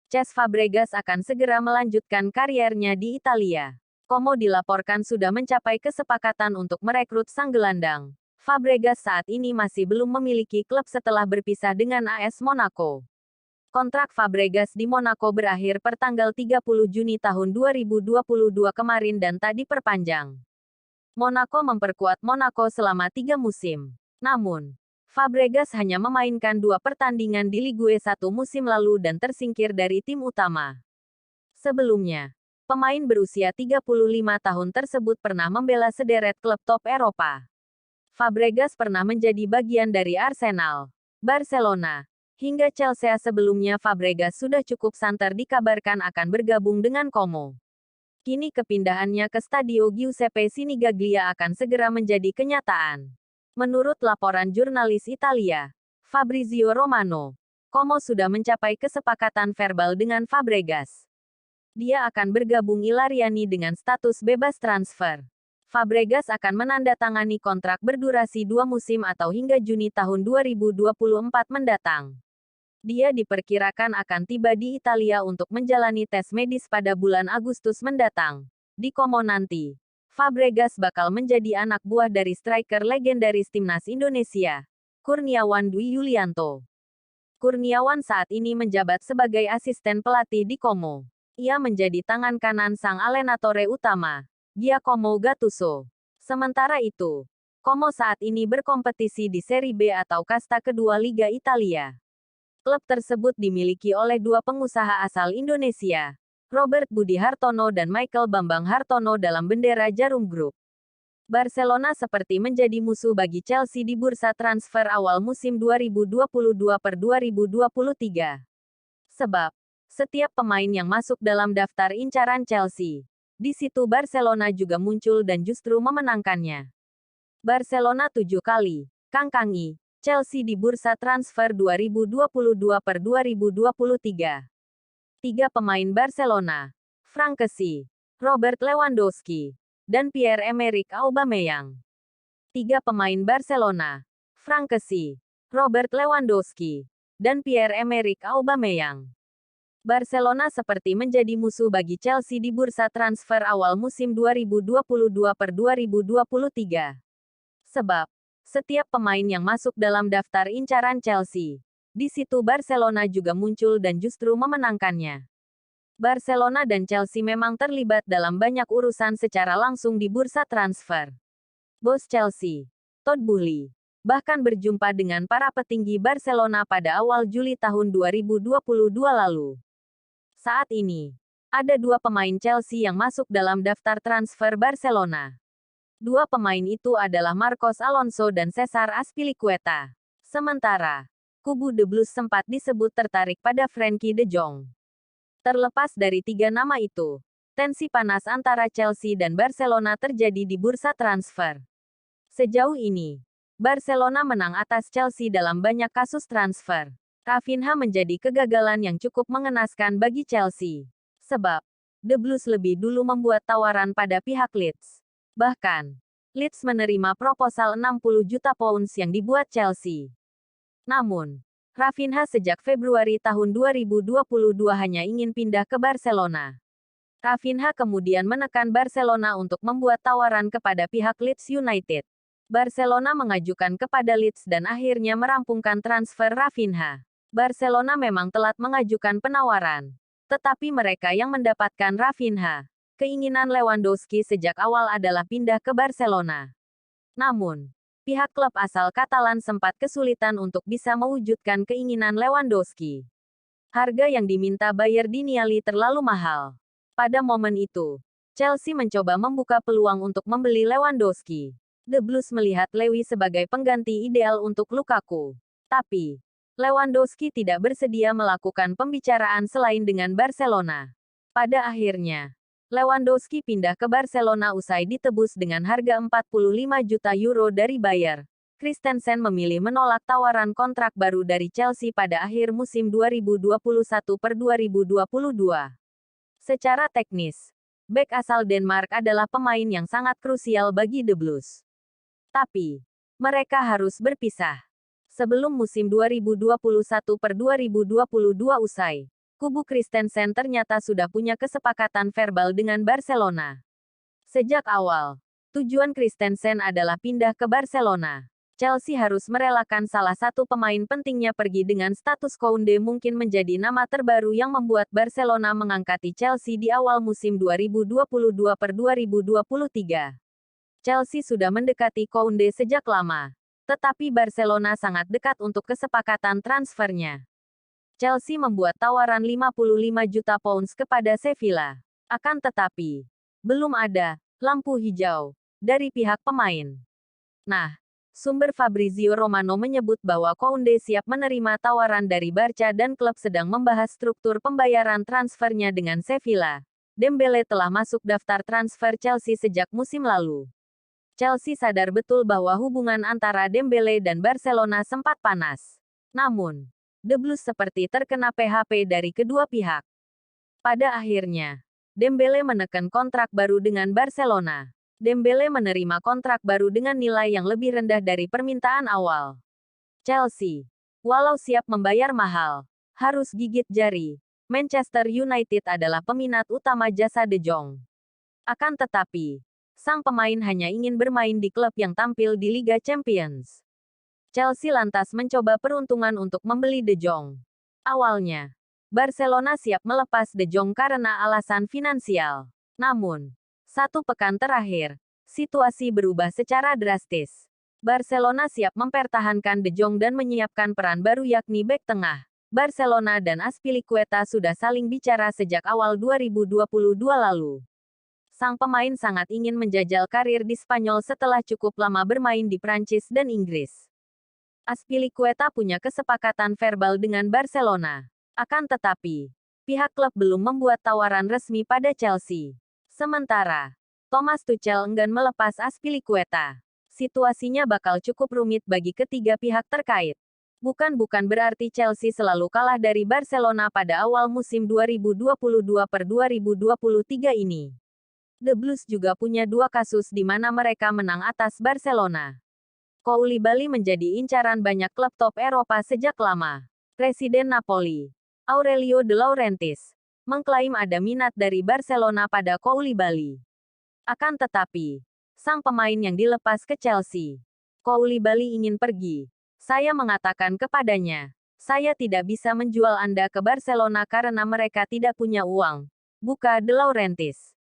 Cesc Fabregas akan segera melanjutkan kariernya di Italia. Como dilaporkan sudah mencapai kesepakatan untuk merekrut sang gelandang. Fabregas saat ini masih belum memiliki klub setelah berpisah dengan AS Monaco. Kontrak Fabregas di Monaco berakhir pertanggal 30 Juni tahun 2022 kemarin dan tak diperpanjang. Monaco memperkuat Monaco selama 3 musim. Namun, Fabregas hanya memainkan 2 pertandingan di Ligue 1 musim lalu dan tersingkir dari tim utama. Sebelumnya, pemain berusia 35 tahun tersebut pernah membela sederet klub top Eropa. Fabregas pernah menjadi bagian dari Arsenal, Barcelona, hingga Chelsea. Sebelumnya Fabregas sudah cukup santer dikabarkan akan bergabung dengan Como. Kini kepindahannya ke Stadio Giuseppe Sinigaglia akan segera menjadi kenyataan. Menurut laporan jurnalis Italia, Fabrizio Romano, Como sudah mencapai kesepakatan verbal dengan Fabregas. Dia akan bergabung Ilariani dengan status bebas transfer. Fabregas akan menandatangani kontrak berdurasi 2 musim atau hingga Juni tahun 2024 mendatang. Dia diperkirakan akan tiba di Italia untuk menjalani tes medis pada bulan Agustus mendatang. Di Como nanti, Fabregas bakal menjadi anak buah dari striker legendaris timnas Indonesia, Kurniawan Dwi Yulianto. Kurniawan saat ini menjabat sebagai asisten pelatih di Como. Ia menjadi tangan kanan sang alenatore utama, Giacomo Gattuso. Sementara itu, Como saat ini berkompetisi di Serie B atau kasta kedua Liga Italia. Klub tersebut dimiliki oleh 2 pengusaha asal Indonesia, Robert Budi Hartono dan Michael Bambang Hartono dalam bendera Jarum Group. Barcelona seperti menjadi musuh bagi Chelsea di bursa transfer awal musim 2022-2023. Sebab, setiap pemain yang masuk dalam daftar incaran Chelsea, di situ Barcelona juga muncul dan justru memenangkannya. Barcelona 7 kali kangkangi Chelsea di bursa transfer 2022-2023. 3 pemain Barcelona, Frank Kessie, Robert Lewandowski, dan Pierre-Emerick Aubameyang. 3 pemain Barcelona, Frank Kessie, Robert Lewandowski, dan Pierre-Emerick Aubameyang. Barcelona seperti menjadi musuh bagi Chelsea di bursa transfer awal musim 2022-2023. Sebab, setiap pemain yang masuk dalam daftar incaran Chelsea, di situ Barcelona juga muncul dan justru memenangkannya. Barcelona dan Chelsea memang terlibat dalam banyak urusan secara langsung di bursa transfer. Bos Chelsea, Todd Boehly, bahkan berjumpa dengan para petinggi Barcelona pada awal Juli tahun 2022 lalu. Saat ini, ada 2 pemain Chelsea yang masuk dalam daftar transfer Barcelona. 2 pemain itu adalah Marcos Alonso dan Cesar Azpilicueta. Sementara, kubu The Blues sempat disebut tertarik pada Frenkie de Jong. Terlepas dari 3 nama itu, tensi panas antara Chelsea dan Barcelona terjadi di bursa transfer. Sejauh ini, Barcelona menang atas Chelsea dalam banyak kasus transfer. Rafinha menjadi kegagalan yang cukup mengenaskan bagi Chelsea. Sebab, The Blues lebih dulu membuat tawaran pada pihak Leeds. Bahkan, Leeds menerima proposal 60 juta pounds yang dibuat Chelsea. Namun, Rafinha sejak Februari tahun 2022 hanya ingin pindah ke Barcelona. Rafinha kemudian menekan Barcelona untuk membuat tawaran kepada pihak Leeds United. Barcelona mengajukan kepada Leeds dan akhirnya merampungkan transfer Rafinha. Barcelona memang telat mengajukan penawaran, tetapi mereka yang mendapatkan Rafinha. Keinginan Lewandowski sejak awal adalah pindah ke Barcelona. Namun, pihak klub asal Katalan sempat kesulitan untuk bisa mewujudkan keinginan Lewandowski. Harga yang diminta Bayer Diniali terlalu mahal. Pada momen itu, Chelsea mencoba membuka peluang untuk membeli Lewandowski. The Blues melihat Lewy sebagai pengganti ideal untuk Lukaku. Tapi, Lewandowski tidak bersedia melakukan pembicaraan selain dengan Barcelona. Pada akhirnya, Lewandowski pindah ke Barcelona usai ditebus dengan harga 45 juta euro dari Bayer. Christensen memilih menolak tawaran kontrak baru dari Chelsea pada akhir musim 2021-2022. Secara teknis, bek asal Denmark adalah pemain yang sangat krusial bagi The Blues. Tapi, mereka harus berpisah sebelum musim 2021-2022 usai. kubu Christensen ternyata sudah punya kesepakatan verbal dengan Barcelona. Sejak awal, tujuan Christensen adalah pindah ke Barcelona. Chelsea harus merelakan salah satu pemain pentingnya pergi dengan status Koundé mungkin menjadi nama terbaru yang membuat Barcelona mengangkati Chelsea di awal musim 2022-2023. Chelsea sudah mendekati Koundé sejak lama, tetapi Barcelona sangat dekat untuk kesepakatan transfernya. Chelsea membuat tawaran 55 juta pounds kepada Sevilla. Akan tetapi, belum ada lampu hijau dari pihak pemain. Nah, sumber Fabrizio Romano menyebut bahwa Koundé siap menerima tawaran dari Barca dan klub sedang membahas struktur pembayaran transfernya dengan Sevilla. Dembele telah masuk daftar transfer Chelsea sejak musim lalu. Chelsea sadar betul bahwa hubungan antara Dembele dan Barcelona sempat panas. Namun, The Blues seperti terkena PHP dari kedua pihak. Pada akhirnya, Dembele menekan kontrak baru dengan Barcelona. Dembele menerima kontrak baru dengan nilai yang lebih rendah dari permintaan awal. Chelsea, walau siap membayar mahal, harus gigit jari. Manchester United adalah peminat utama jasa De Jong. Akan tetapi, sang pemain hanya ingin bermain di klub yang tampil di Liga Champions. Chelsea lantas mencoba peruntungan untuk membeli De Jong. Awalnya, Barcelona siap melepas De Jong karena alasan finansial. Namun, satu pekan terakhir, situasi berubah secara drastis. Barcelona siap mempertahankan De Jong dan menyiapkan peran baru yakni bek tengah. Barcelona dan Azpilicueta sudah saling bicara sejak awal 2022 lalu. Sang pemain sangat ingin menjajal karir di Spanyol setelah cukup lama bermain di Prancis dan Inggris. Azpilicueta punya kesepakatan verbal dengan Barcelona. Akan tetapi, pihak klub belum membuat tawaran resmi pada Chelsea. Sementara, Thomas Tuchel enggan melepas Azpilicueta. Situasinya bakal cukup rumit bagi ketiga pihak terkait. Bukan berarti Chelsea selalu kalah dari Barcelona pada awal musim 2022-2023 ini. The Blues juga punya dua kasus di mana mereka menang atas Barcelona. Koulibaly menjadi incaran banyak klub top Eropa sejak lama. Presiden Napoli, Aurelio De Laurentiis, mengklaim ada minat dari Barcelona pada Koulibaly. Akan tetapi, sang pemain yang dilepas ke Chelsea, Koulibaly ingin pergi. Saya mengatakan kepadanya, saya tidak bisa menjual Anda ke Barcelona karena mereka tidak punya uang. Buka De Laurentiis.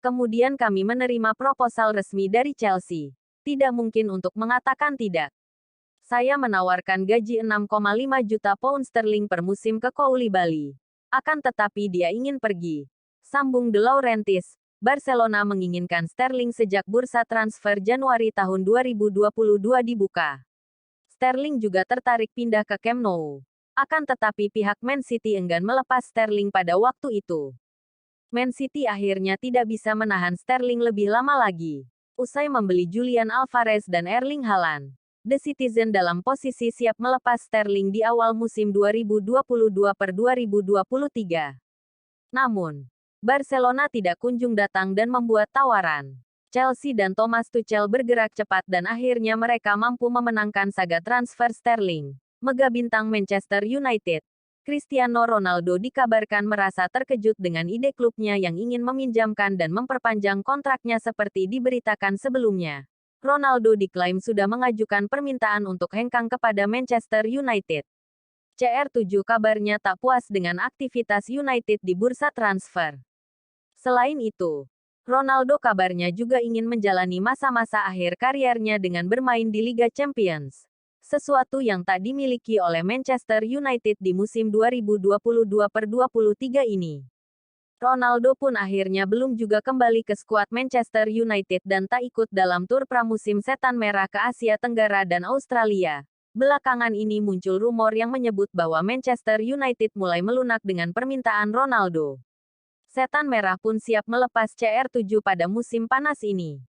Kemudian kami menerima proposal resmi dari Chelsea. Tidak mungkin untuk mengatakan tidak. Saya menawarkan gaji 6,5 juta pound sterling per musim ke Koulibaly. Akan tetapi dia ingin pergi. Sambung De Laurentiis, Barcelona menginginkan Sterling sejak bursa transfer Januari tahun 2022 dibuka. Sterling juga tertarik pindah ke Camp Nou. Akan tetapi pihak Man City enggan melepas Sterling pada waktu itu. Man City akhirnya tidak bisa menahan Sterling lebih lama lagi. Usai membeli Julian Alvarez dan Erling Haaland, The Citizen dalam posisi siap melepas Sterling di awal musim 2022-2023. Namun, Barcelona tidak kunjung datang dan membuat tawaran. Chelsea dan Thomas Tuchel bergerak cepat dan akhirnya mereka mampu memenangkan saga transfer Sterling. Mega bintang Manchester United, Cristiano Ronaldo dikabarkan merasa terkejut dengan ide klubnya yang ingin meminjamkan dan memperpanjang kontraknya seperti diberitakan sebelumnya. Ronaldo diklaim sudah mengajukan permintaan untuk hengkang kepada Manchester United. CR7 kabarnya tak puas dengan aktivitas United di bursa transfer. Selain itu, Ronaldo kabarnya juga ingin menjalani masa-masa akhir kariernya dengan bermain di Liga Champions. Sesuatu yang tak dimiliki oleh Manchester United di musim 2022-2023 ini. Ronaldo pun akhirnya belum juga kembali ke skuad Manchester United dan tak ikut dalam tur pramusim Setan Merah ke Asia Tenggara dan Australia. Belakangan ini muncul rumor yang menyebut bahwa Manchester United mulai melunak dengan permintaan Ronaldo. Setan Merah pun siap melepas CR7 pada musim panas ini.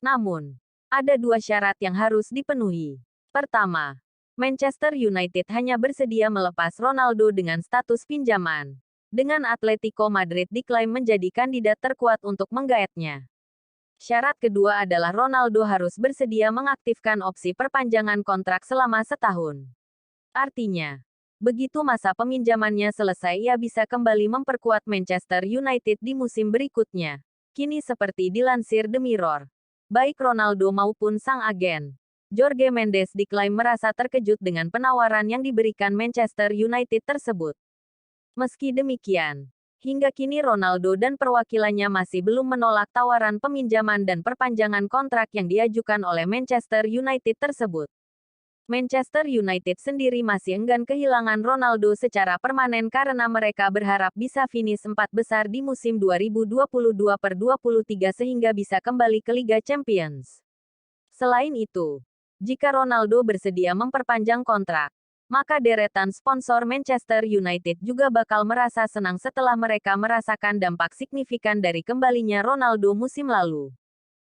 Namun, ada dua syarat yang harus dipenuhi. Pertama, Manchester United hanya bersedia melepas Ronaldo dengan status pinjaman. Dengan Atletico Madrid diklaim menjadi kandidat terkuat untuk menggaetnya. Syarat kedua adalah Ronaldo harus bersedia mengaktifkan opsi perpanjangan kontrak selama setahun. Artinya, Begitu masa peminjamannya selesai ia bisa kembali memperkuat Manchester United di musim berikutnya. Kini seperti dilansir The Mirror, baik Ronaldo maupun sang agen, Jorge Mendes diklaim merasa terkejut dengan penawaran yang diberikan Manchester United tersebut. Meski demikian, hingga kini Ronaldo dan perwakilannya masih belum menolak tawaran peminjaman dan perpanjangan kontrak yang diajukan oleh Manchester United tersebut. Manchester United sendiri masih enggan kehilangan Ronaldo secara permanen karena mereka berharap bisa finish 4 besar di musim 2022-23 sehingga bisa kembali ke Liga Champions. Selain itu, jika Ronaldo bersedia memperpanjang kontrak, maka deretan sponsor Manchester United juga bakal merasa senang setelah mereka merasakan dampak signifikan dari kembalinya Ronaldo musim lalu.